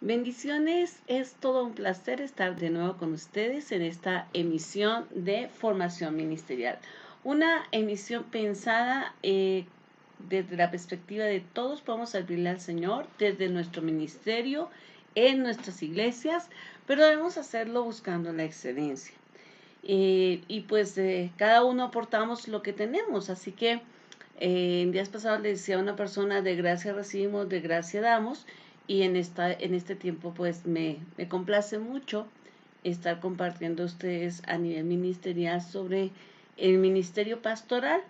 Bendiciones, es todo un placer estar de nuevo con ustedes en esta emisión de Formación Ministerial. Una emisión pensada desde la perspectiva de todos podemos servirle al Señor desde nuestro ministerio, en nuestras iglesias, pero debemos hacerlo buscando la excelencia. Cada uno aportamos lo que tenemos, así que en días pasados le decía a una persona, de gracia recibimos, de gracia damos, y en este tiempo pues me complace mucho estar compartiendo a ustedes a nivel ministerial sobre el ministerio pastoral.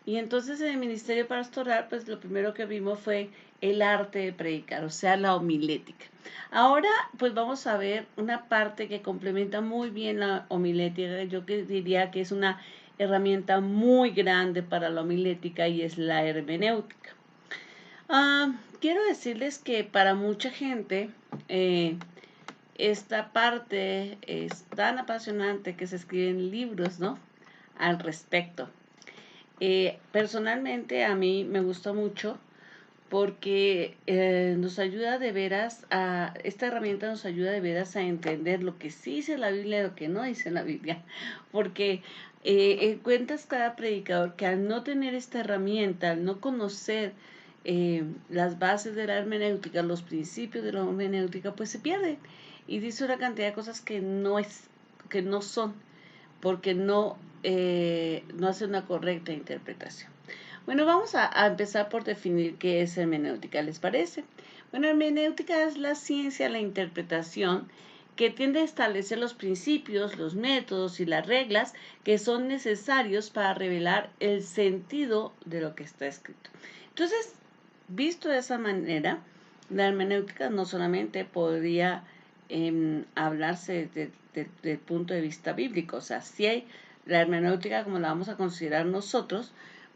Y entonces en el ministerio pastoral, pues lo primero que vimos fue el arte de predicar, o sea, la homilética. Ahora, pues vamos a ver una parte que complementa muy bien la homilética. Yo diría que es una herramienta muy grande para la homilética y es la hermenéutica. Quiero decirles que para mucha gente esta parte es tan apasionante que se escriben libros, ¿no? Al respecto. Personalmente a mí me gusta mucho porque nos ayuda de veras esta herramienta nos ayuda de veras a entender lo que sí dice la Biblia y lo que no dice la Biblia. Porque encuentras cada predicador que al no tener esta herramienta, al no conocer las bases de la hermenéutica, los principios de la hermenéutica, pues se pierde y dice una cantidad de cosas que no son, porque no hace una correcta interpretación. Bueno, vamos a empezar por definir qué es hermenéutica, ¿les parece? Bueno, hermenéutica es la ciencia, la interpretación que tiende a establecer los principios, los métodos y las reglas que son necesarios para revelar el sentido de lo que está escrito. Entonces, visto de esa manera, la hermenéutica no solamente podría hablarse desde el punto de vista bíblico, o sea, si hay la hermenéutica como la vamos a considerar nosotros,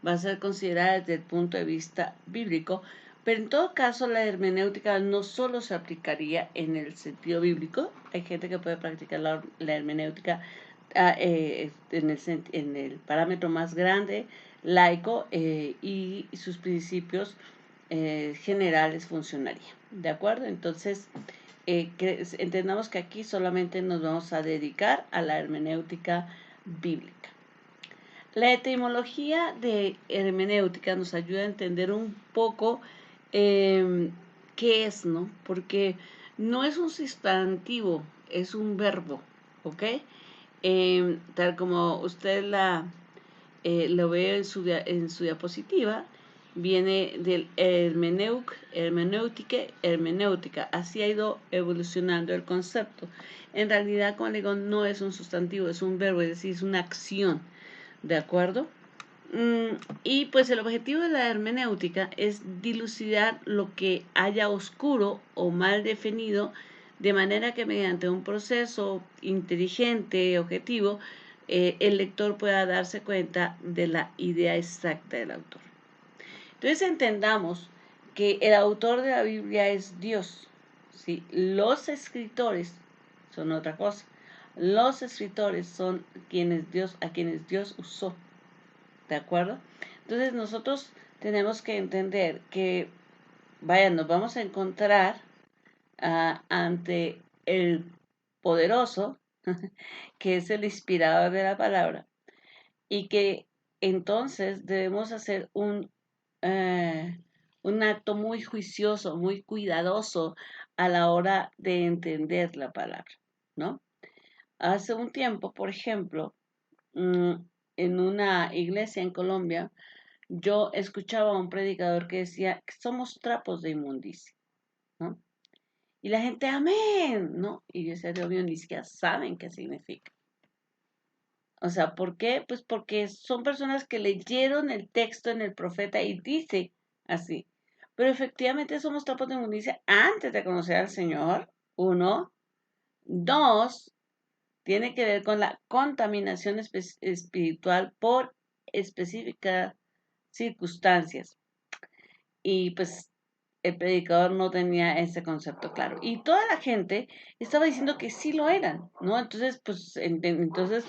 va a ser considerada desde el punto de vista bíblico, pero en todo caso la hermenéutica no solo se aplicaría en el sentido bíblico, hay gente que puede practicar la hermenéutica en el parámetro más grande, laico, y sus principios generales funcionarían, ¿de acuerdo? Entonces, entendamos que aquí solamente nos vamos a dedicar a la hermenéutica bíblica. La etimología de hermenéutica nos ayuda a entender un poco qué es, ¿no? Porque no es un sustantivo, es un verbo, ¿ok? Tal como usted lo ve en su diapositiva, viene del hermenéutica. Así ha ido evolucionando el concepto. En realidad, como le digo, no es un sustantivo, es un verbo, es decir, es una acción. ¿De acuerdo? Y pues el objetivo de la hermenéutica es dilucidar lo que haya oscuro o mal definido, de manera que mediante un proceso inteligente, objetivo, el lector pueda darse cuenta de la idea exacta del autor. Entonces entendamos que el autor de la Biblia es Dios, ¿sí? Los escritores son otra cosa. Los escritores son a quienes Dios usó, ¿de acuerdo? Entonces nosotros tenemos que entender que, vaya, nos vamos a encontrar ante el poderoso, que es el inspirador de la palabra, y que entonces debemos hacer un acto muy juicioso, muy cuidadoso a la hora de entender la palabra, ¿no? Hace un tiempo, por ejemplo, en una iglesia en Colombia, yo escuchaba a un predicador que decía que somos trapos de inmundicia, ¿no? Y la gente, amén, ¿no? Y yo decía, Dios mío, ni siquiera saben qué significa. O sea, ¿por qué? Pues porque son personas que leyeron el texto en el profeta y dice así. Pero efectivamente somos trapos de inmundicia antes de conocer al Señor. Uno. Dos, tiene que ver con la contaminación espiritual por específicas circunstancias. Y pues el predicador no tenía ese concepto claro. Y toda la gente estaba diciendo que sí lo eran, ¿no? Entonces, pues, entonces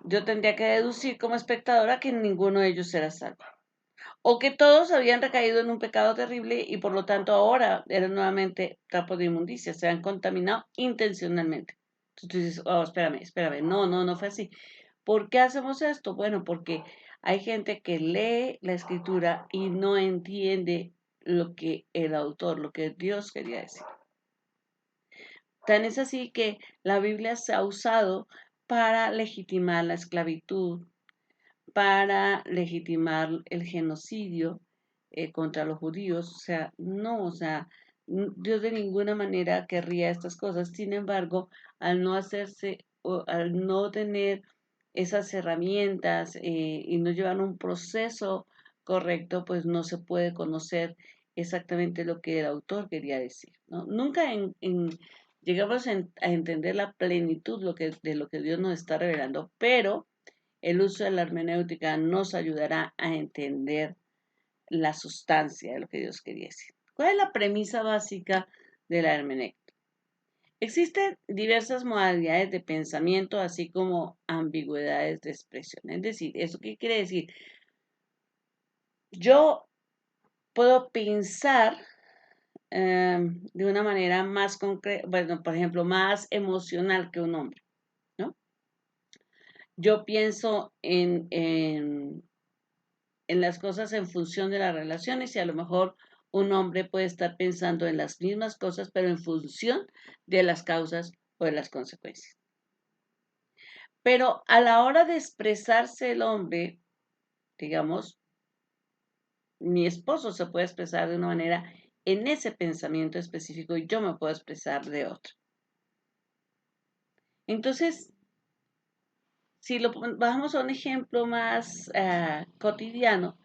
yo tendría que deducir como espectadora que ninguno de ellos era salvo. o que todos habían recaído en un pecado terrible y por lo tanto ahora eran nuevamente trapos de inmundicia, se han contaminado intencionalmente. Entonces tú dices, oh, espérame, no fue así. ¿Por qué hacemos esto? Bueno, porque hay gente que lee la escritura y no entiende lo que el autor, lo que Dios quería decir. Tan es así que la Biblia se ha usado para legitimar la esclavitud, para legitimar el genocidio contra los judíos. O sea, no, o sea, Dios de ninguna manera querría estas cosas. Sin embargo, al no hacerse, o al no tener esas herramientas y no llevar un proceso correcto, pues no se puede conocer exactamente lo que el autor quería decir, ¿no? Nunca llegamos a entender la plenitud de lo que Dios nos está revelando, pero el uso de la hermenéutica nos ayudará a entender la sustancia de lo que Dios quería decir. ¿Cuál es la premisa básica de la hermenéutica? Existen diversas modalidades de pensamiento, así como ambigüedades de expresión. Es decir, ¿eso qué quiere decir? Yo puedo pensar de una manera más concreta, bueno, por ejemplo, más emocional que un hombre, ¿no? Yo pienso en las cosas en función de las relaciones y a lo mejor un hombre puede estar pensando en las mismas cosas, pero en función de las causas o de las consecuencias. Pero a la hora de expresarse el hombre, digamos, mi esposo se puede expresar de una manera en ese pensamiento específico y yo me puedo expresar de otro. Entonces, si lo bajamos a un ejemplo más cotidiano,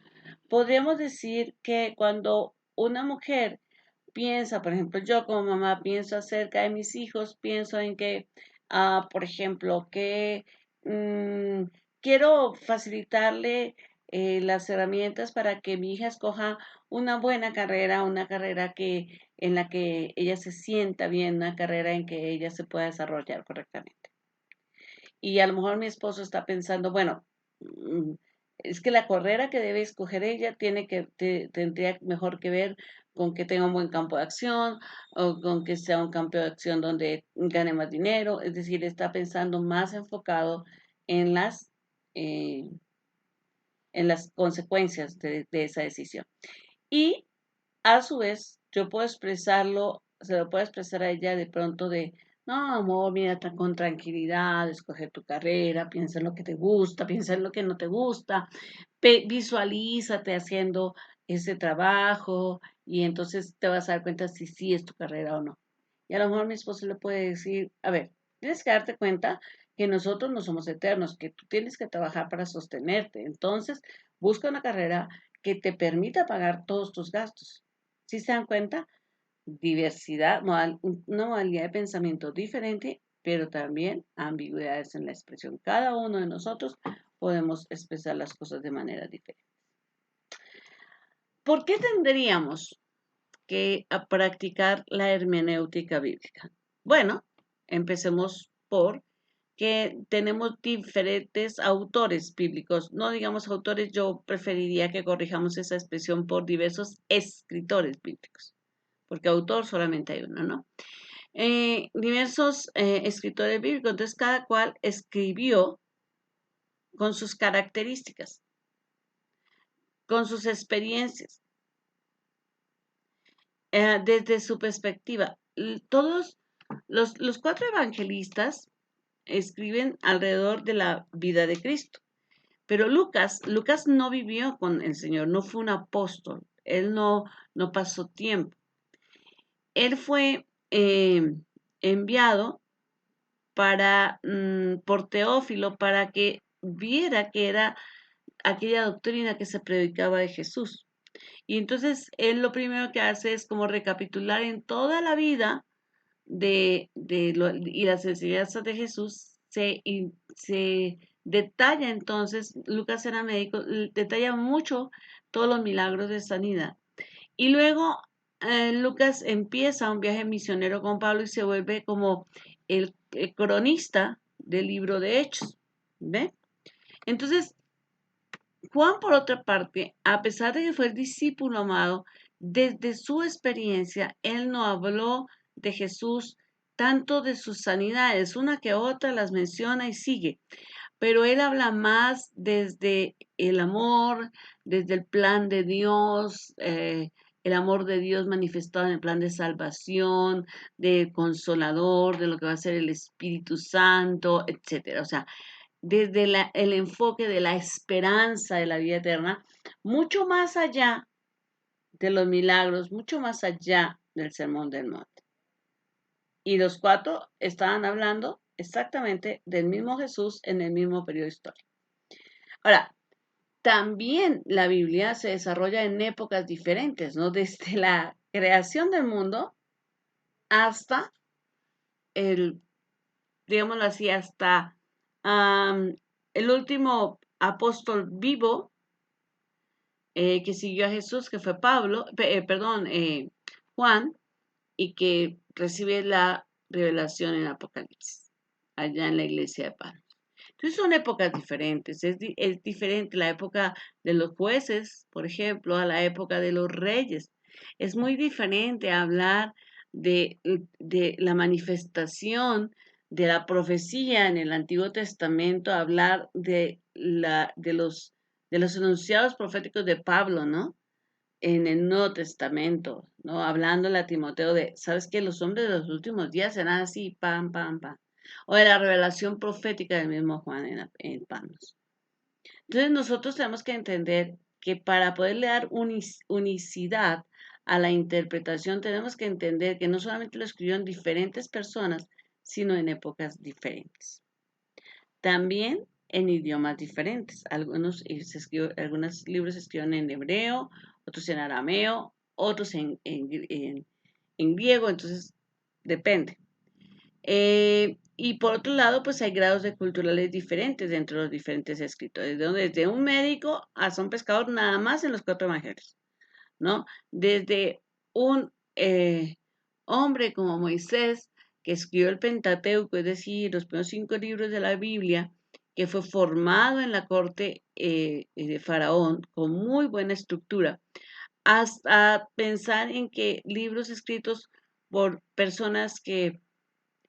podríamos decir que cuando una mujer piensa, por ejemplo, yo como mamá pienso acerca de mis hijos, pienso en que, por ejemplo, que mm, quiero facilitarle las herramientas para que mi hija escoja una buena carrera, una carrera en la que ella se sienta bien, una carrera en que ella se pueda desarrollar correctamente. Y a lo mejor mi esposo está pensando, bueno, mm, es que la carrera que debe escoger ella tendría mejor que ver con que tenga un buen campo de acción o con que sea un campo de acción donde gane más dinero. Es decir, está pensando más enfocado en eh, en las consecuencias de esa decisión. Y a su vez, yo puedo expresarlo, se lo puedo expresar a ella de pronto de, no, amor, mira, con tranquilidad, escoge tu carrera, piensa en lo que te gusta, piensa en lo que no te gusta, visualízate haciendo ese trabajo y entonces te vas a dar cuenta si sí es tu carrera o no. Y a lo mejor mi esposo le puede decir, a ver, tienes que darte cuenta que nosotros no somos eternos, que tú tienes que trabajar para sostenerte. Entonces, busca una carrera que te permita pagar todos tus gastos. ¿Sí se dan cuenta? Diversidad, una modalidad de pensamiento diferente, pero también ambigüedades en la expresión. Cada uno de nosotros podemos expresar las cosas de manera diferente. ¿Por qué tendríamos que practicar la hermenéutica bíblica? Bueno, empecemos por que tenemos diferentes autores bíblicos. No digamos autores, yo preferiría que corrijamos esa expresión por diversos escritores bíblicos, porque autor solamente hay uno, ¿no? Diversos escritores bíblicos, entonces cada cual escribió con sus características, con sus experiencias, desde su perspectiva. Todos los cuatro evangelistas escriben alrededor de la vida de Cristo. Pero Lucas no vivió con el Señor, no fue un apóstol, él no pasó tiempo. Él fue enviado por Teófilo para que viera que era aquella doctrina que se predicaba de Jesús. Y entonces él lo primero que hace es como recapitular en toda la vida y las enseñanzas de Jesús se detalla entonces, Lucas era médico, detalla mucho todos los milagros de sanidad. Y luego Lucas empieza un viaje misionero con Pablo y se vuelve como el cronista del libro de Hechos. ¿Ve? Entonces, Juan, por otra parte, a pesar de que fue el discípulo amado, desde su experiencia, él no habló de Jesús tanto de sus sanidades, una que otra las menciona y sigue, pero él habla más desde el amor, desde el plan de Dios, el amor de Dios manifestado en el plan de salvación, de consolador, de lo que va a ser el Espíritu Santo, etcétera. O sea, desde el enfoque de la esperanza de la vida eterna, mucho más allá de los milagros, mucho más allá del sermón del monte. Y los cuatro estaban hablando exactamente del mismo Jesús en el mismo periodo histórico. Ahora, también la Biblia se desarrolla en épocas diferentes, ¿no? Desde la creación del mundo hasta el, digámoslo así, hasta el último apóstol vivo que siguió a Jesús, que fue Juan, y que recibe la revelación en Apocalipsis, allá en la iglesia de Pablo. Entonces son épocas diferentes. Es diferente la época de los jueces, por ejemplo, a la época de los reyes. Es muy diferente hablar de la manifestación de la profecía en el Antiguo Testamento, hablar de los enunciados proféticos de Pablo, ¿no? En el Nuevo Testamento, ¿no? Hablándole a Timoteo de, ¿sabes qué? Los hombres de los últimos días serán así, pam, pam, pam. O de la revelación profética del mismo Juan en Patmos. Entonces nosotros tenemos que entender que para poderle dar unicidad a la interpretación, tenemos que entender que no solamente lo escribieron diferentes personas, sino en épocas diferentes. También en idiomas diferentes. Algunos libros se escriben en hebreo, otros en arameo, otros en griego, entonces depende. Y por otro lado, pues hay grados de culturales diferentes dentro de los diferentes escritores, desde un médico hasta un pescador, nada más en los cuatro evangelios, ¿no? Desde un hombre como Moisés, que escribió el Pentateuco, es decir, los primeros 5 libros de la Biblia, que fue formado en la corte de Faraón con muy buena estructura, hasta pensar en que libros escritos por personas que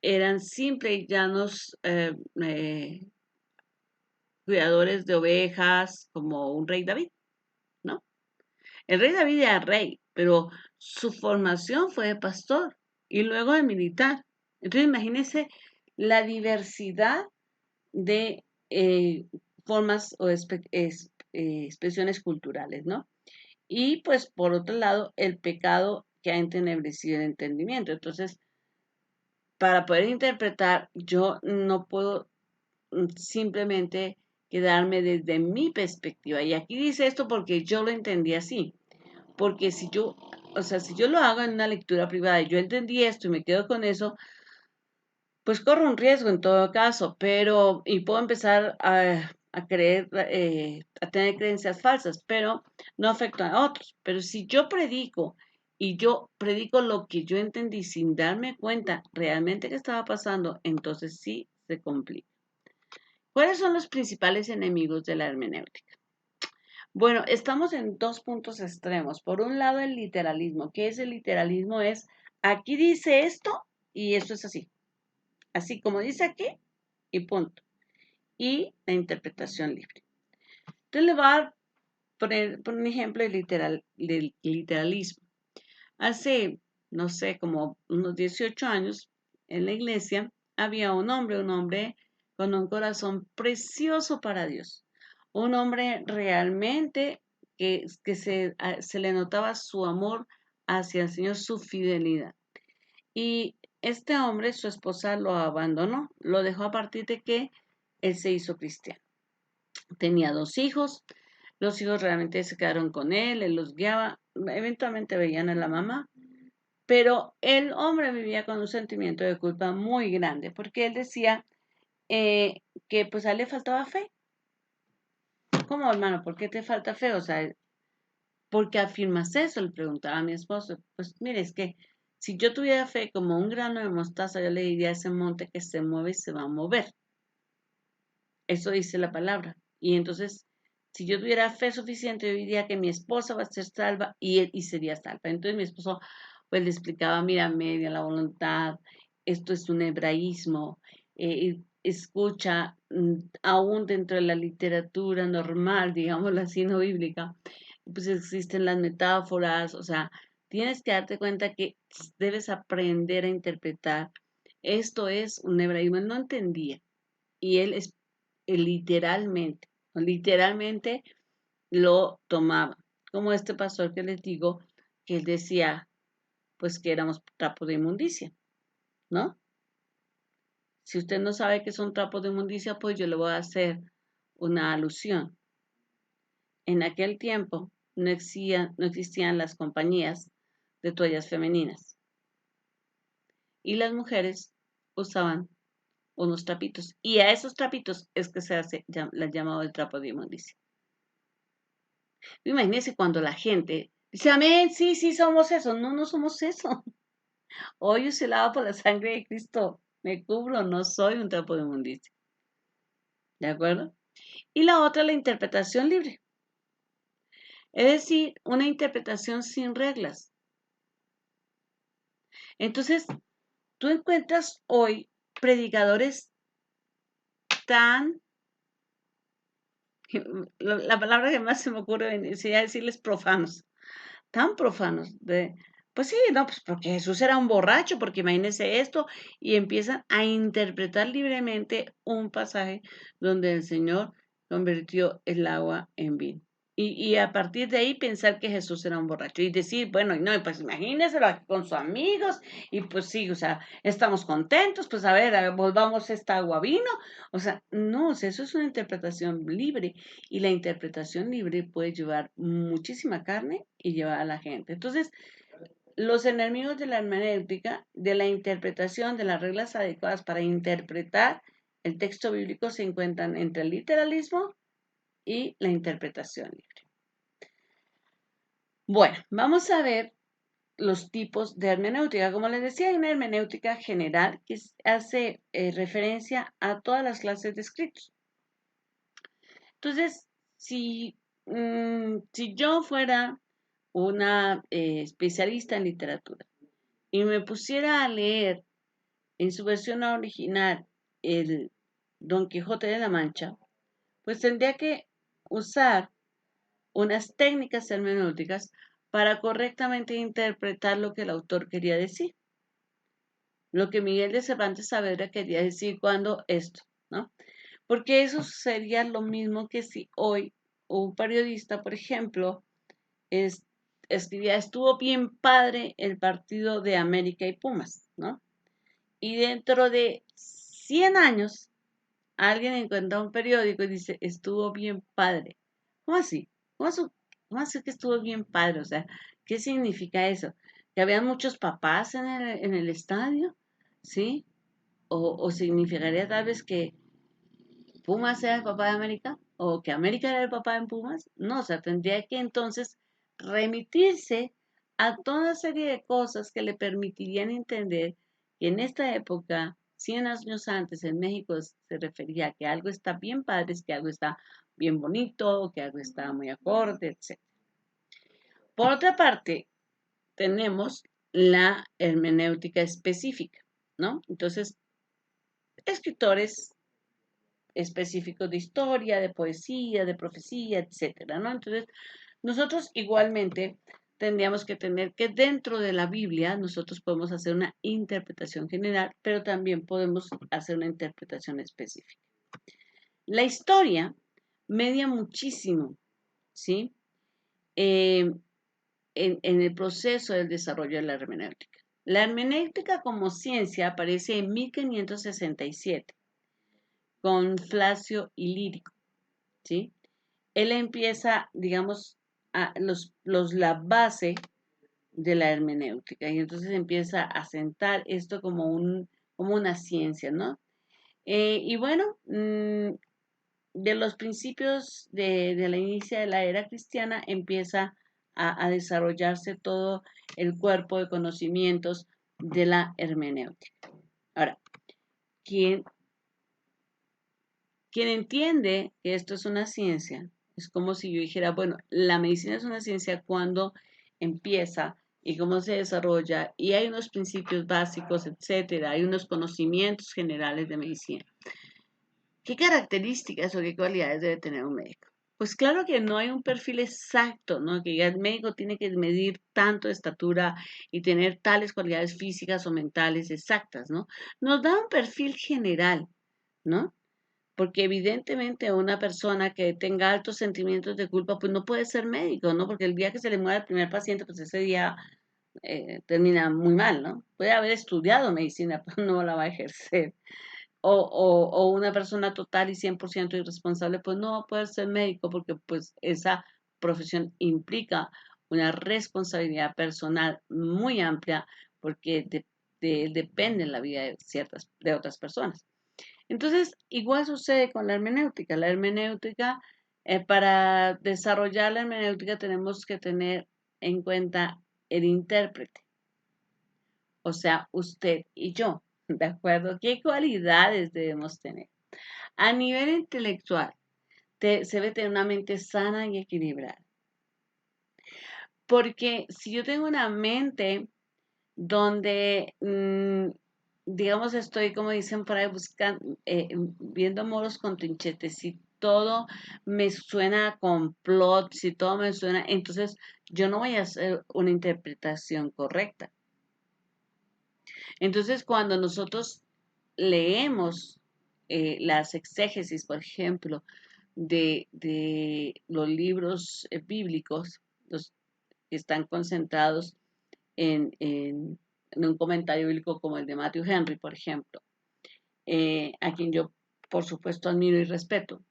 eran simples y llanos cuidadores de ovejas, como un rey David, ¿no? El rey David era rey, pero su formación fue de pastor y luego de militar. Entonces imagínense la diversidad de formas o expresiones culturales, ¿no? Y pues por otro lado, el pecado que ha entenebrecido el entendimiento. Entonces, para poder interpretar, yo no puedo simplemente quedarme desde mi perspectiva. Y aquí dice esto porque yo lo entendí así. Porque si yo, o sea, si yo lo hago en una lectura privada y yo entendí esto y me quedo con eso, pues corro un riesgo en todo caso, y puedo empezar a creer, a tener creencias falsas, pero no afecto a otros. Pero si yo predico y yo predico lo que yo entendí sin darme cuenta realmente que estaba pasando, entonces sí se complica. ¿Cuáles son los principales enemigos de la hermenéutica? Bueno, estamos en dos puntos extremos. Por un lado, el literalismo. ¿Qué es el literalismo? Es, aquí dice esto y esto es así. Así como dice aquí y punto. Y la interpretación libre. Entonces le voy a dar por un ejemplo del literalismo. Hace, no sé, como unos 18 años, en la iglesia había un hombre con un corazón precioso para Dios. Un hombre realmente que se le notaba su amor hacia el Señor, su fidelidad. Y este hombre, su esposa lo abandonó, lo dejó a partir de que él se hizo cristiano. Tenía 2 hijos, los hijos realmente se quedaron con él los guiaba, eventualmente veían a la mamá, pero el hombre vivía con un sentimiento de culpa muy grande, porque él decía que pues a él le faltaba fe. ¿Cómo, hermano? ¿Por qué te falta fe? O sea, ¿por qué afirmas eso? Le preguntaba a mi esposo. Pues mire, es que si yo tuviera fe como un grano de mostaza, yo le diría a ese monte que se mueve y se va a mover. Eso dice la palabra. Y entonces Si yo tuviera fe suficiente, yo diría que mi esposa va a ser salva y sería salva. Entonces mi esposo pues le explicaba, mira, media la voluntad, esto es un hebraísmo, escucha, aún dentro de la literatura normal, digámoslo así, no bíblica, pues existen las metáforas, o sea, tienes que darte cuenta que debes aprender a interpretar. Esto es un hebraísmo, él no entendía, y él literalmente lo tomaba. Como este pastor que les digo, que él decía, pues que éramos trapos de inmundicia, ¿no? Si usted no sabe que son trapos de inmundicia, pues yo le voy a hacer una alusión. En aquel tiempo no existían las compañías de toallas femeninas y las mujeres usaban unos trapitos y a esos trapitos es que se hace la llamado el trapo de inmundicia. Imagínense cuando la gente dice, amén, sí, sí somos eso. No, no somos eso. Hoy yo soy lavado por la sangre de Cristo. Me cubro, no soy un trapo de inmundicia. ¿De acuerdo? Y la otra, la interpretación libre. Es decir, una interpretación sin reglas. Entonces, tú encuentras hoy predicadores tan, la palabra que más se me ocurre sería decirles profanos, tan profanos, pues sí, no, pues porque Jesús era un borracho, porque imagínense esto, y empiezan a interpretar libremente un pasaje donde el Señor convirtió el agua en vino. Y a partir de ahí pensar que Jesús era un borracho y decir, bueno, no, pues imagínenselo aquí con sus amigos y pues sí, o sea, estamos contentos, pues a ver, volvamos esta agua a vino. O sea, no, o sea, eso es una interpretación libre y la interpretación libre puede llevar muchísima carne y llevar a la gente. Entonces, los enemigos de la hermenéutica, de la interpretación de las reglas adecuadas para interpretar el texto bíblico se encuentran entre el literalismo y la interpretación libre. Bueno, vamos a ver los tipos de hermenéutica. Como les decía, hay una hermenéutica general que hace referencia a todas las clases de escritos. Entonces, si yo fuera una especialista en literatura y me pusiera a leer en su versión original el Don Quijote de la Mancha, pues tendría que usar unas técnicas hermenéuticas para correctamente interpretar lo que el autor quería decir, lo que Miguel de Cervantes Saavedra quería decir cuando esto, ¿no? Porque eso sería lo mismo que si hoy un periodista, por ejemplo, es, escribía, estuvo bien padre el partido de América y Pumas, ¿no? Y dentro de 100 años, alguien encuentra un periódico y dice, estuvo bien padre. ¿Cómo así? ¿Cómo así que estuvo bien padre? O sea, ¿qué significa eso? ¿Que habían muchos papás en el estadio? ¿Sí? O significaría tal vez que Pumas era el papá de América? ¿O que América era el papá de Pumas? No, o sea, tendría que entonces remitirse a toda serie de cosas que le permitirían entender que en esta época, 100 años antes, en México se refería a que algo está bien padre, que algo está bien bonito, que algo está muy acorde, etc. Por otra parte, tenemos la hermenéutica específica, ¿no? Entonces, escritores específicos de historia, de poesía, de profecía, etcétera, ¿no? Entonces, nosotros igualmente tendríamos que tener que dentro de la Biblia nosotros podemos hacer una interpretación general, pero también podemos hacer una interpretación específica. La historia media muchísimo, ¿sí? Eh, en el proceso del desarrollo de la hermenéutica. La hermenéutica como ciencia aparece en 1567 con Flacio y Lírico, ¿sí? Él empieza, digamos, la base de la hermenéutica y entonces empieza a sentar esto como una ciencia, ¿no? Y bueno, de los principios de la inicia de la era cristiana empieza a desarrollarse todo el cuerpo de conocimientos de la hermenéutica. Ahora, quien entiende que esto es una ciencia, Es como si yo dijera, bueno, la medicina es una ciencia cuando empieza y cómo se desarrolla y hay unos principios básicos, etcétera, hay unos conocimientos generales de medicina. ¿Qué características o qué cualidades debe tener un médico? Pues claro que no hay un perfil exacto, ¿no? Que ya el médico tiene que medir tanto de estatura y tener tales cualidades físicas o mentales exactas, ¿no? Nos da un perfil general, ¿no? Porque evidentemente una persona que tenga altos sentimientos de culpa, pues no puede ser médico, ¿no? Porque el día que se le muera el primer paciente, pues ese día termina muy mal, ¿no? Puede haber estudiado medicina, pero no la va a ejercer. O una persona total y 100% irresponsable, pues no va a poder ser médico porque pues esa profesión implica una responsabilidad personal muy amplia porque de él depende la vida de otras personas. Entonces, igual sucede con la hermenéutica. La hermenéutica, para desarrollar la hermenéutica tenemos que tener en cuenta el intérprete, o sea, usted y yo, ¿de acuerdo? ¿Qué cualidades debemos tener? A nivel intelectual, se debe tener una mente sana y equilibrada. Porque si yo tengo una mente donde, digamos, estoy, como dicen por ahí, buscando, viendo moros con trinchetes, si todo me suena a complot, si todo me suena, entonces yo no voy a hacer una interpretación correcta. Entonces, cuando nosotros leemos las exégesis, por ejemplo, de los libros bíblicos, los que están concentrados en un comentario bíblico como el de Matthew Henry, por ejemplo, a quien yo, por supuesto, admiro y respeto.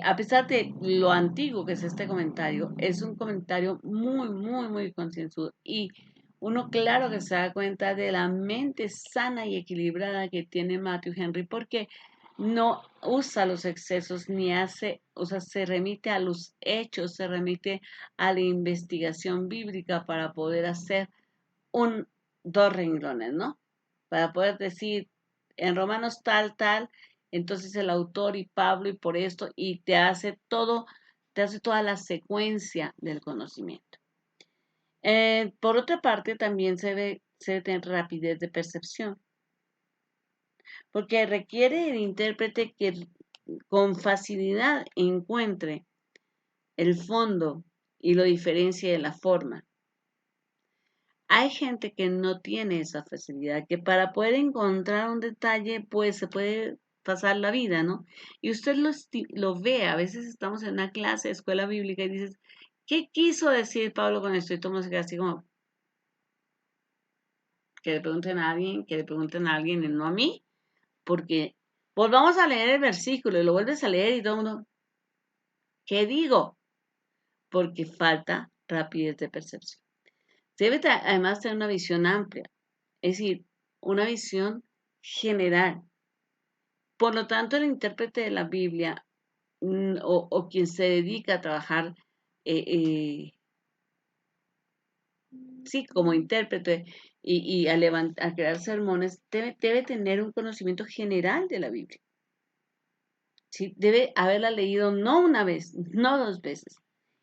A pesar de lo antiguo que es este comentario, es un comentario muy, muy, muy concienzudo y uno claro que se da cuenta de la mente sana y equilibrada que tiene Matthew Henry porque no usa los excesos ni hace, o sea, se remite a los hechos, se remite a la investigación bíblica para poder hacer dos renglones, ¿no? Para poder decir en Romanos tal, tal, entonces el autor y Pablo y por esto, y te hace toda la secuencia del conocimiento. Por otra parte, también se debe tener rapidez de percepción, porque requiere el intérprete que con facilidad encuentre el fondo y lo diferencie de la forma. Hay gente que no tiene esa facilidad, que para poder encontrar un detalle, pues se puede pasar la vida, ¿no? Y usted lo ve, a veces estamos en una clase de escuela bíblica y dices, ¿qué quiso decir Pablo con esto? Y todo así como que le pregunten a alguien, que le pregunten a alguien y no a mí, porque volvamos a leer el versículo y lo vuelves a leer y todo el mundo, ¿qué digo? Porque falta rapidez de percepción. Además tener una visión amplia, es decir, una visión general. Por lo tanto, el intérprete de la Biblia o quien se dedica a trabajar, eh, eh, sí, como intérprete y a crear sermones, debe tener un conocimiento general de la Biblia. ¿Sí? Debe haberla leído no una vez, no dos veces.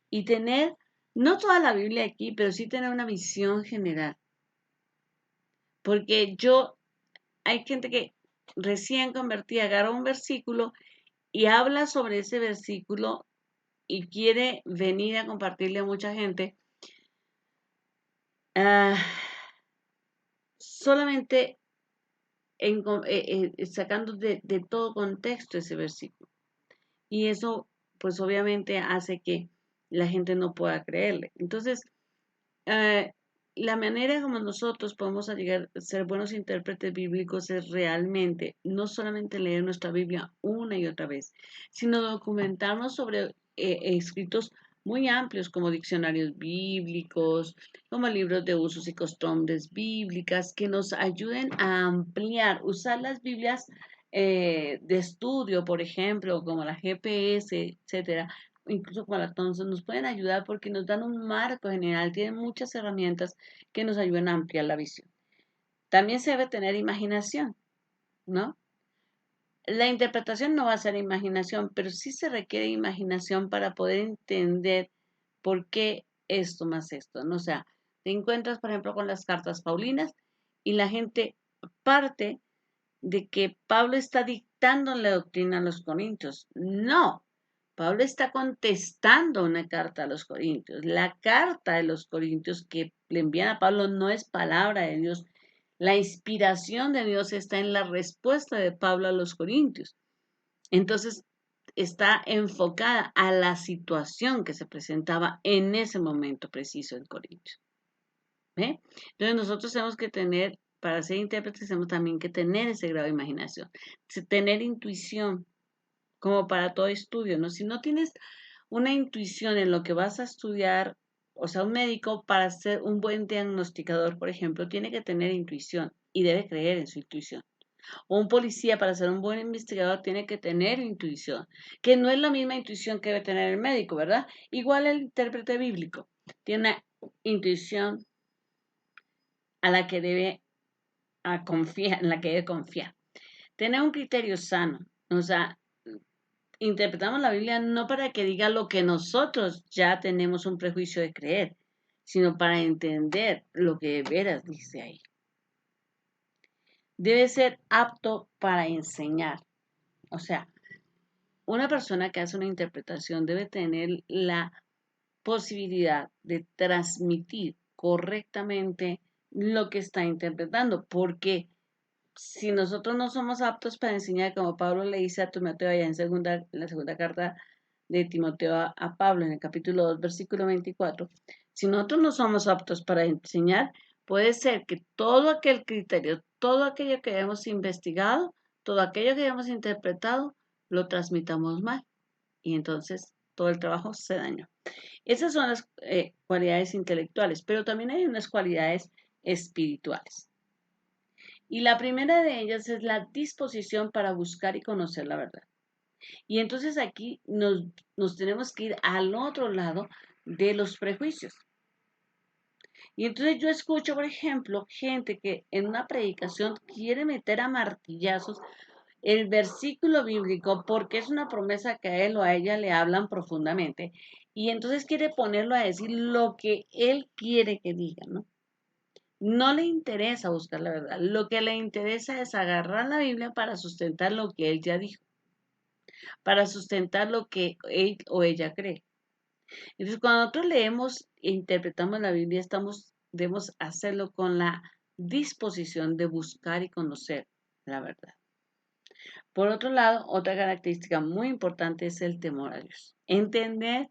Y tener, no toda la Biblia aquí, pero sí tener una visión general. Porque hay gente que recién convertida agarra un versículo y habla sobre ese versículo y quiere venir a compartirle a mucha gente, ah, solamente sacando de todo contexto ese versículo. Y eso, pues obviamente hace que la gente no pueda creerle. Entonces, eh, la manera como nosotros podemos llegar a ser buenos intérpretes bíblicos es realmente no solamente leer nuestra Biblia una y otra vez, sino documentarnos sobre escritos muy amplios como diccionarios bíblicos, como libros de usos y costumbres bíblicas que nos ayuden a ampliar, usar las Biblias de estudio, por ejemplo, como la GPS, etcétera, incluso con la Thompson, nos pueden ayudar porque nos dan un marco general, tienen muchas herramientas que nos ayudan a ampliar la visión. También se debe tener imaginación, ¿no? la interpretación no va a ser imaginación, pero sí se requiere imaginación para poder entender por qué esto más esto, ¿no? O sea, te encuentras, por ejemplo, con las cartas paulinas y la gente parte de que Pablo está dictando la doctrina a los corintios. No, Pablo está contestando una carta a los corintios. La carta de los corintios que le envían a Pablo no es palabra de Dios. La inspiración de Dios está en la respuesta de Pablo a los corintios. Entonces, está enfocada a la situación que se presentaba en ese momento preciso en Corintios. ¿Ve? Entonces, nosotros tenemos que tener, para ser intérpretes, tenemos también que tener ese grado de imaginación, tener intuición, como para todo estudio, ¿no? Si no tienes una intuición en lo que vas a estudiar, o sea, un médico para ser un buen diagnosticador, por ejemplo, tiene que tener intuición y debe creer en su intuición. O un policía para ser un buen investigador tiene que tener intuición, que no es la misma intuición que debe tener el médico, ¿verdad? Igual el intérprete bíblico tiene una intuición a la que debe confiar, en la que debe confiar. Tener un criterio sano, o sea, interpretamos la Biblia no para que diga lo que nosotros ya tenemos un prejuicio de creer, sino para entender lo que de veras dice ahí. Debe ser apto para enseñar. O sea, una persona que hace una interpretación debe tener la posibilidad de transmitir correctamente lo que está interpretando, porque si nosotros no somos aptos para enseñar, como Pablo le dice a Timoteo allá en la segunda carta de Timoteo a Pablo, en el capítulo 2, versículo 24, si nosotros no somos aptos para enseñar, puede ser que todo aquel criterio, todo aquello que hayamos investigado, todo aquello que hayamos interpretado, lo transmitamos mal. Y entonces todo el trabajo se dañó. Esas son las cualidades intelectuales, pero también hay unas cualidades espirituales. Y la primera de ellas es la disposición para buscar y conocer la verdad. Y entonces aquí nos tenemos que ir al otro lado de los prejuicios. Y entonces yo escucho, por ejemplo, gente que en una predicación quiere meter a martillazos el versículo bíblico porque es una promesa que a él o a ella le hablan profundamente. Y entonces quiere ponerlo a decir lo que él quiere que diga, ¿no? No le interesa buscar la verdad. Lo que le interesa es agarrar la Biblia para sustentar lo que él ya dijo, para sustentar lo que él o ella cree. Entonces, cuando nosotros leemos e interpretamos la Biblia, debemos hacerlo con la disposición de buscar y conocer la verdad. Por otro lado, otra característica muy importante es el temor a Dios. Entender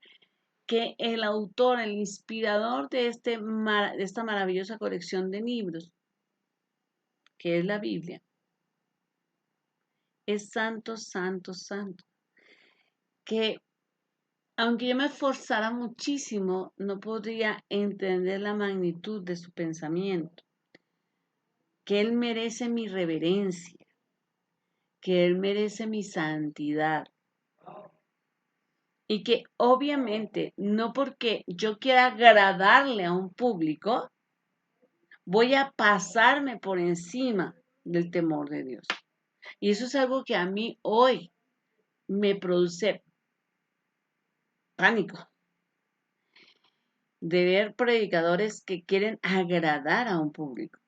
que el autor, el inspirador de esta maravillosa colección de libros, que es la Biblia, es santo, santo, santo. Que aunque yo me esforzara muchísimo, no podría entender la magnitud de su pensamiento. Que Él merece mi reverencia, que Él merece mi santidad. Y que obviamente no porque yo quiera agradarle a un público, voy a pasarme por encima del temor de Dios. Y eso es algo que a mí hoy me produce pánico, de ver predicadores que quieren agradar a un público.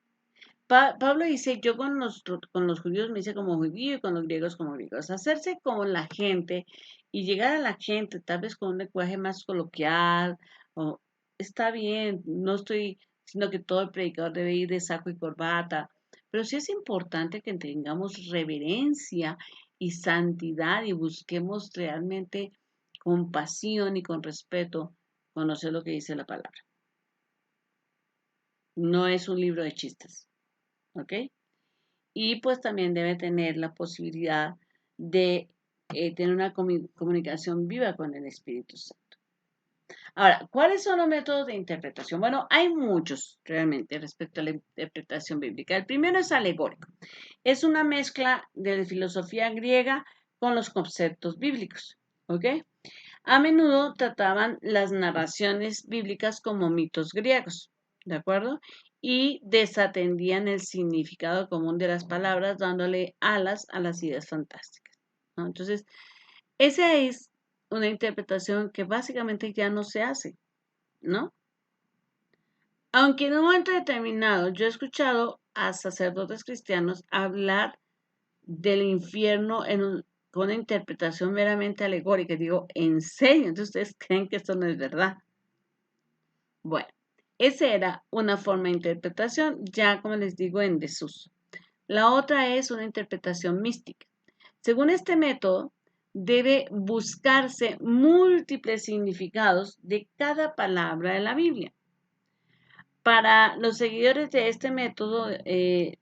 Pablo dice, yo con los judíos me hice como judío y con los griegos como griegos. Hacerse como la gente y llegar a la gente tal vez con un lenguaje más coloquial, o, está bien, no estoy diciendo que todo el predicador debe ir de saco y corbata, pero sí es importante que tengamos reverencia y santidad y busquemos realmente con pasión y con respeto conocer lo que dice la palabra. No es un libro de chistes. ¿Ok? Y pues también debe tener la posibilidad de tener una comunicación viva con el Espíritu Santo. Ahora, ¿cuáles son los métodos de interpretación? Bueno, hay muchos realmente respecto a la interpretación bíblica. El primero es alegórico. Es una mezcla de filosofía griega con los conceptos bíblicos. ¿Ok? A menudo trataban las narraciones bíblicas como mitos griegos. ¿De acuerdo? y desatendían el significado común de las palabras, dándole alas a las ideas fantásticas, ¿no? Entonces, esa es una interpretación que básicamente ya no se hace, ¿no? Aunque en un momento determinado yo he escuchado a sacerdotes cristianos hablar del infierno con una interpretación meramente alegórica. Digo, ¿en serio? Entonces ustedes creen que esto no es verdad. Bueno, esa era una forma de interpretación, ya como les digo, en desuso. La otra es una interpretación mística. Según este método, debe buscarse múltiples significados de cada palabra de la Biblia. Para los seguidores de este método,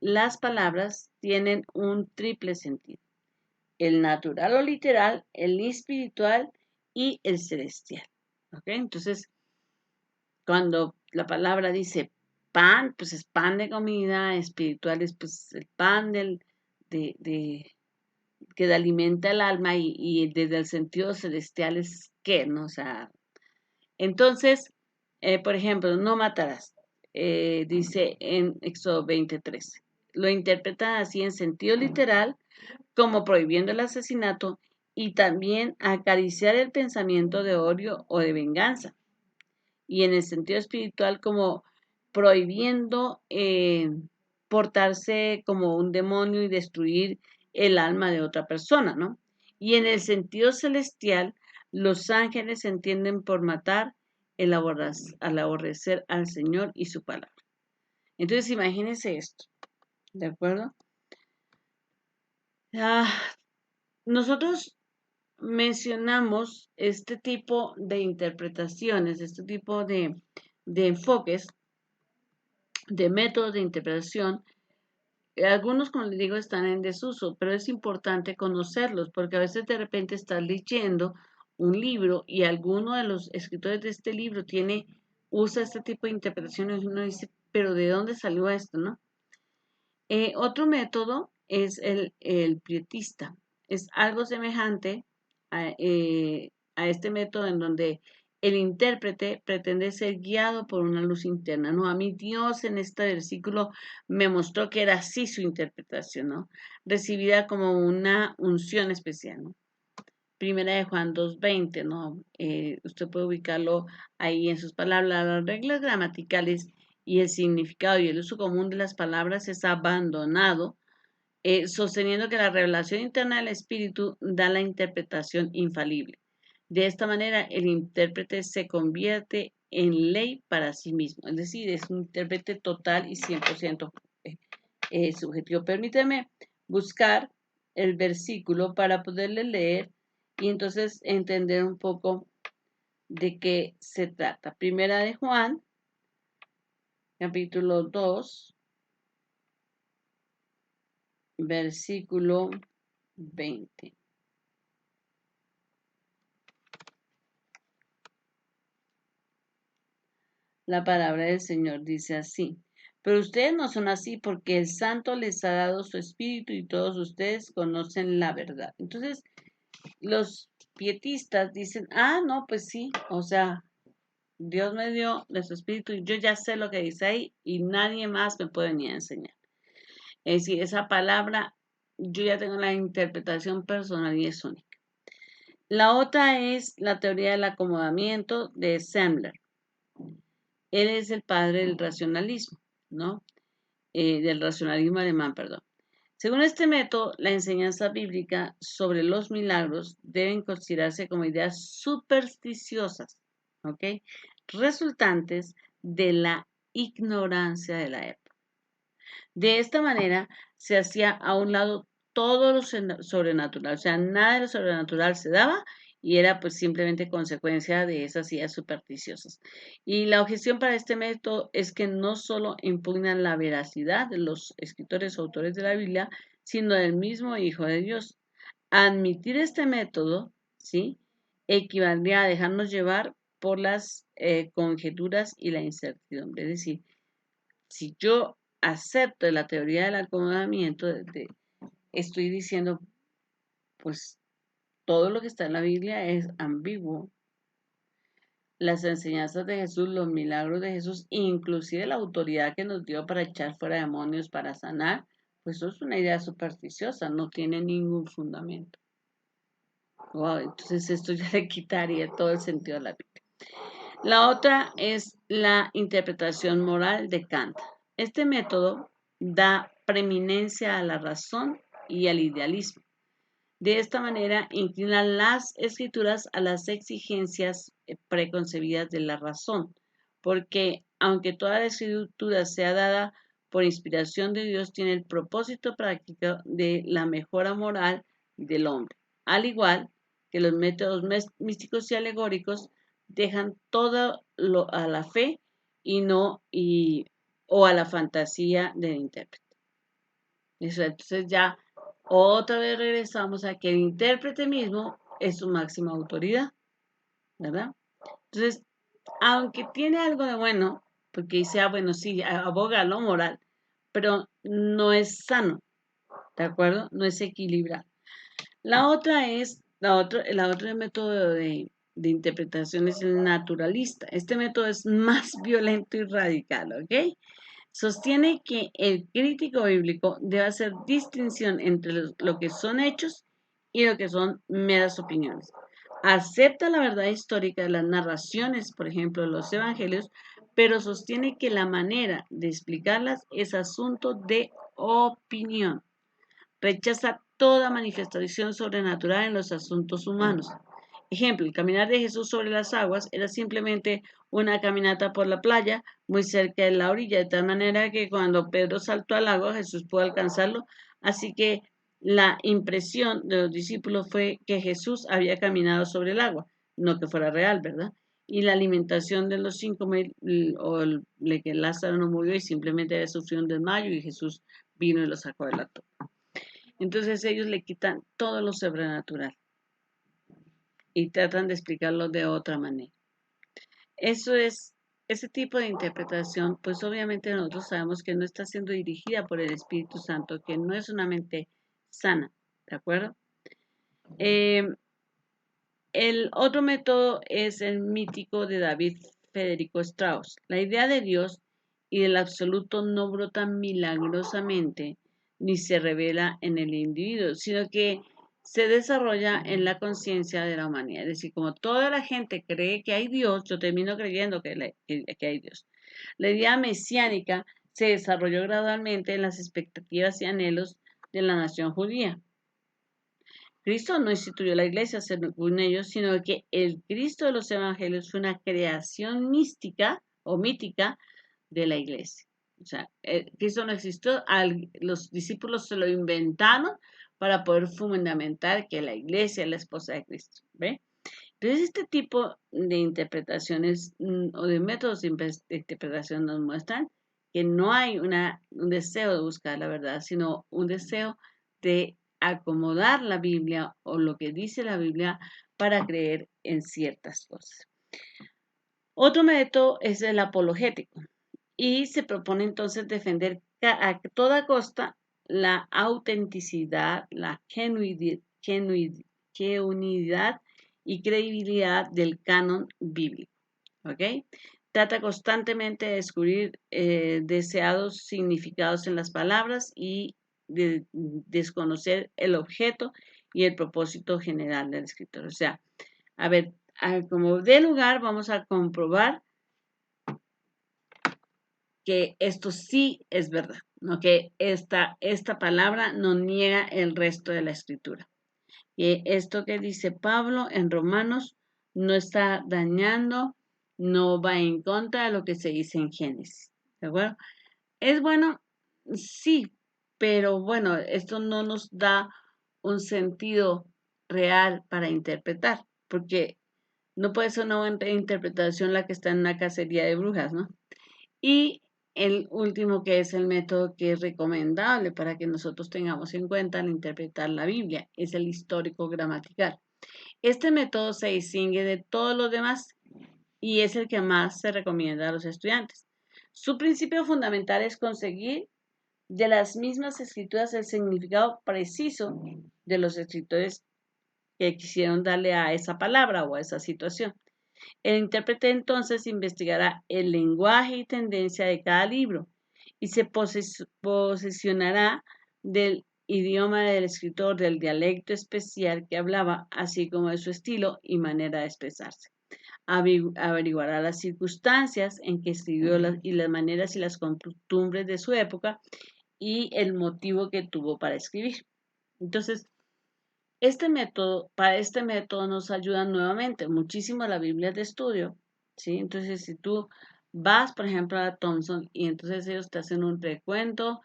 las palabras tienen un triple sentido: el natural o literal, el espiritual y el celestial. ¿Ok? Entonces, cuando la palabra dice pan, pues es pan de comida, espiritual es pues el pan que alimenta el alma, y desde el sentido celestial es qué, ¿no? O sea, entonces, por ejemplo, no matarás, dice en Éxodo 20:13. Lo interpretan así en sentido literal, como prohibiendo el asesinato, y también acariciar el pensamiento de odio o de venganza. Y en el sentido espiritual, como prohibiendo portarse como un demonio y destruir el alma de otra persona, ¿no? Y en el sentido celestial, los ángeles se entienden por matar al aborrecer al Señor y su palabra. Entonces, imagínense esto, ¿de acuerdo? Ah, nosotros mencionamos este tipo de interpretaciones, este tipo de enfoques, de métodos de interpretación. Algunos, como les digo, están en desuso, pero es importante conocerlos, porque a veces de repente estás leyendo un libro y alguno de los escritores de este libro usa este tipo de interpretaciones, y uno dice, pero ¿de dónde salió esto, no? Otro método es el prietista. Es algo semejante a este método, en donde el intérprete pretende ser guiado por una luz interna, ¿no? A mí Dios en este versículo me mostró que era así su interpretación, ¿no? Recibida como una unción especial, ¿no? Primera de Juan 2:20, ¿no? Usted puede ubicarlo ahí en sus palabras. Las reglas gramaticales y el significado y el uso común de las palabras es abandonado, sosteniendo que la revelación interna del Espíritu da la interpretación infalible. De esta manera, el intérprete se convierte en ley para sí mismo, es decir, es un intérprete total y 100% subjetivo. Permíteme buscar el versículo para poderle leer y entonces entender un poco de qué se trata. Primera de Juan, capítulo 2, versículo 20. La palabra del Señor dice así: pero ustedes no son así, porque el Santo les ha dado su espíritu y todos ustedes conocen la verdad. Entonces, los pietistas dicen, no, pues sí, o sea, Dios me dio de su espíritu y yo ya sé lo que dice ahí y nadie más me puede ni enseñar. Es decir, esa palabra, yo ya tengo la interpretación personal y es única. La otra es la teoría del acomodamiento de Semler. Él es el padre del racionalismo, ¿no? Del racionalismo alemán, perdón. Según este método, la enseñanza bíblica sobre los milagros deben considerarse como ideas supersticiosas, ¿ok? Resultantes de la ignorancia de la época. De esta manera se hacía a un lado todo lo sobrenatural, o sea, nada de lo sobrenatural se daba y era pues simplemente consecuencia de esas ideas supersticiosas. Y la objeción para este método es que no solo impugnan la veracidad de los escritores o autores de la Biblia, sino del mismo Hijo de Dios. Admitir este método, ¿sí?, equivaldría a dejarnos llevar por las conjeturas y la incertidumbre. Es decir, si yo acepto la teoría del acomodamiento, estoy diciendo, pues todo lo que está en la Biblia es ambiguo. las enseñanzas de Jesús, los milagros de Jesús, inclusive la autoridad que nos dio para echar fuera demonios, para sanar, pues eso es una idea supersticiosa, no tiene ningún fundamento. Wow, entonces esto ya le quitaría todo el sentido a la Biblia. La otra es la interpretación moral de Kant. Este método da preeminencia a la razón y al idealismo. De esta manera, inclina las escrituras a las exigencias preconcebidas de la razón, porque aunque toda la escritura sea dada por inspiración de Dios, tiene el propósito práctico de la mejora moral del hombre, al igual que los métodos místicos y alegóricos dejan todo lo a la fe o a la fantasía del intérprete. Eso, entonces ya otra vez regresamos a que el intérprete mismo es su máxima autoridad, ¿verdad? Entonces, aunque tiene algo de bueno, porque dice, bueno, sí, aboga lo moral, pero no es sano, ¿de acuerdo? No es equilibrado. La otra método de interpretación es el naturalista. Este método es más violento y radical, ¿ok? Sostiene que el crítico bíblico debe hacer distinción entre lo que son hechos y lo que son meras opiniones. Acepta la verdad histórica de las narraciones, por ejemplo, de los evangelios, pero sostiene que la manera de explicarlas es asunto de opinión. Rechaza toda manifestación sobrenatural en los asuntos humanos. Ejemplo, el caminar de Jesús sobre las aguas era simplemente una caminata por la playa, muy cerca de la orilla, de tal manera que cuando Pedro saltó al agua, Jesús pudo alcanzarlo. Así que la impresión de los discípulos fue que Jesús había caminado sobre el agua, no que fuera real, ¿verdad? Y la alimentación de los 5,000, que Lázaro no murió y simplemente había sufrido un desmayo y Jesús vino y lo sacó de la tumba. Entonces ellos le quitan todo lo sobrenatural y tratan de explicarlo de otra manera. Eso es, ese tipo de interpretación, pues obviamente nosotros sabemos que no está siendo dirigida por el Espíritu Santo, que no es una mente sana, ¿de acuerdo? El otro método es el mítico de David Federico Strauss. La idea de Dios y del absoluto no brota milagrosamente ni se revela en el individuo, sino que se desarrolla en la conciencia de la humanidad. Es decir, como toda la gente cree que hay Dios, yo termino creyendo que hay Dios. La idea mesiánica se desarrolló gradualmente en las expectativas y anhelos de la nación judía. Cristo no instituyó la iglesia según ellos, sino que el Cristo de los evangelios fue una creación mística o mítica de la iglesia. O sea, Cristo no existió, los discípulos se lo inventaron para poder fundamentar que la iglesia es la esposa de Cristo. ¿Ve? Entonces, este tipo de interpretaciones o de métodos de interpretación nos muestran que no hay un deseo de buscar la verdad, sino un deseo de acomodar la Biblia o lo que dice la Biblia para creer en ciertas cosas. Otro método es el apologético y se propone entonces defender a toda costa la autenticidad, la genuinidad y credibilidad del canon bíblico. ¿Ok? Trata constantemente de descubrir deseados significados en las palabras y de desconocer el objeto y el propósito general del escritor. O sea, a ver, como de lugar vamos a comprobar que esto sí es verdad, ¿no? Que esta palabra no niega el resto de la escritura. Que esto que dice Pablo en Romanos no está dañando, no va en contra de lo que se dice en Génesis. ¿De acuerdo? Es bueno, sí, pero bueno, esto no nos da un sentido real para interpretar, porque no puede ser una buena interpretación la que está en una cacería de brujas, ¿no? Y el último, que es el método que es recomendable para que nosotros tengamos en cuenta al interpretar la Biblia, es el histórico gramatical. Este método se distingue de todos los demás y es el que más se recomienda a los estudiantes. Su principio fundamental es conseguir de las mismas escrituras el significado preciso de los escritores que quisieron darle a esa palabra o a esa situación. El intérprete entonces investigará el lenguaje y tendencia de cada libro y se posesionará del idioma del escritor, del dialecto especial que hablaba, así como de su estilo y manera de expresarse. Averiguará las circunstancias en que escribió y las maneras y las costumbres de su época y el motivo que tuvo para escribir. Entonces, para este método nos ayuda nuevamente muchísimo las Biblias de estudio, ¿sí? Entonces, si tú vas, por ejemplo, a Thomson y entonces ellos te hacen un recuento,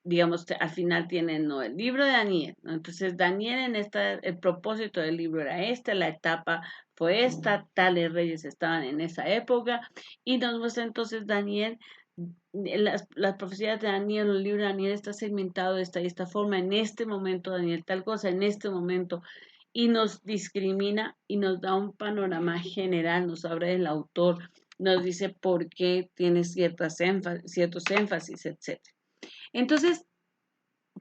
digamos, al final tienen, ¿no?, el libro de Daniel, ¿no? Entonces, Daniel el propósito del libro era este, la etapa fue esta, tales reyes estaban en esa época, y nos muestra entonces Daniel, las profecías de Daniel, el libro de Daniel está segmentado de esta y esta forma, en este momento Daniel tal cosa, en este momento, y nos discrimina y nos da un panorama general, nos habla del autor, nos dice por qué tiene ciertos énfasis, etc. Entonces,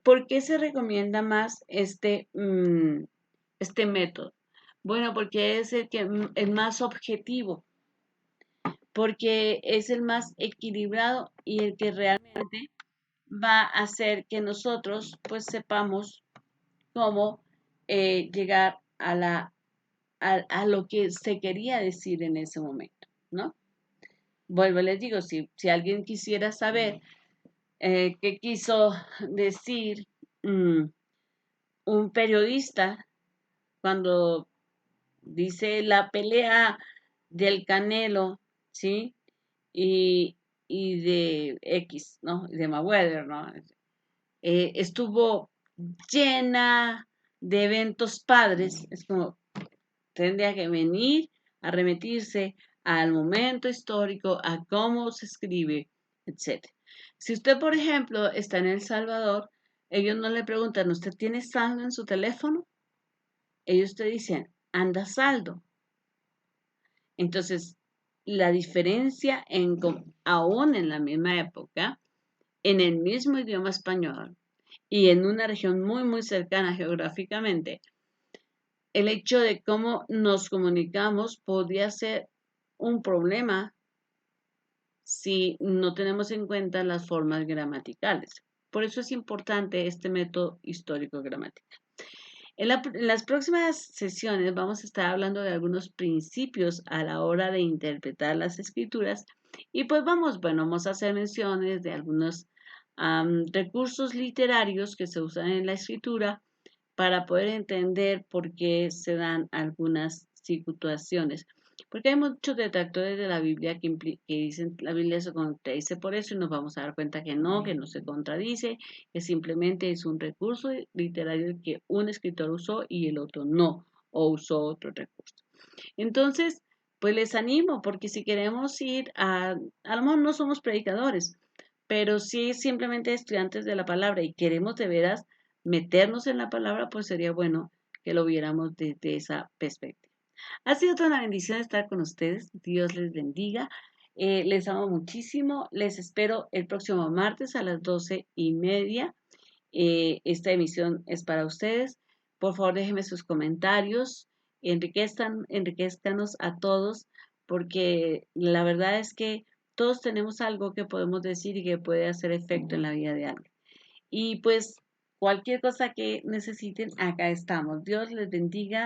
¿por qué se recomienda más este método? Bueno, porque es el más objetivo, porque es el más equilibrado y el que realmente va a hacer que nosotros pues sepamos cómo llegar a lo que se quería decir en ese momento, ¿no? Vuelvo, les digo, si alguien quisiera saber qué quiso decir mm, un periodista cuando dice la pelea del Canelo, ¿sí? Y, y de X, ¿no? De Mayweather, ¿no? Estuvo llena de eventos padres. Es como, tendría que venir a remitirse al momento histórico, a cómo se escribe, etc. Si usted, por ejemplo, está en El Salvador, ellos no le preguntan, ¿usted tiene saldo en su teléfono? Ellos te dicen, anda saldo. Entonces, la diferencia aún en la misma época, en el mismo idioma español y en una región muy, muy cercana geográficamente, el hecho de cómo nos comunicamos podría ser un problema si no tenemos en cuenta las formas gramaticales. Por eso es importante este método histórico gramatical. En las próximas sesiones vamos a estar hablando de algunos principios a la hora de interpretar las escrituras y pues vamos a hacer menciones de algunos recursos literarios que se usan en la escritura para poder entender por qué se dan algunas situaciones. Porque hay muchos detractores de la Biblia que dicen que la Biblia se contradice por eso y nos vamos a dar cuenta que no se contradice, que simplemente es un recurso literario que un escritor usó y el otro no, o usó otro recurso. Entonces, pues les animo, porque si queremos a lo mejor no somos predicadores, pero sí simplemente estudiantes de la palabra y queremos de veras meternos en la palabra, pues sería bueno que lo viéramos desde esa perspectiva. Ha sido toda una bendición estar con ustedes. Dios les bendiga. Les amo muchísimo. Les espero el próximo martes a las 12:30. Esta emisión es para ustedes. Por favor, déjenme sus comentarios. Enriquezcanos a todos, porque la verdad es que todos tenemos algo que podemos decir y que puede hacer efecto en la vida de alguien. Y pues cualquier cosa que necesiten, acá estamos. Dios les bendiga.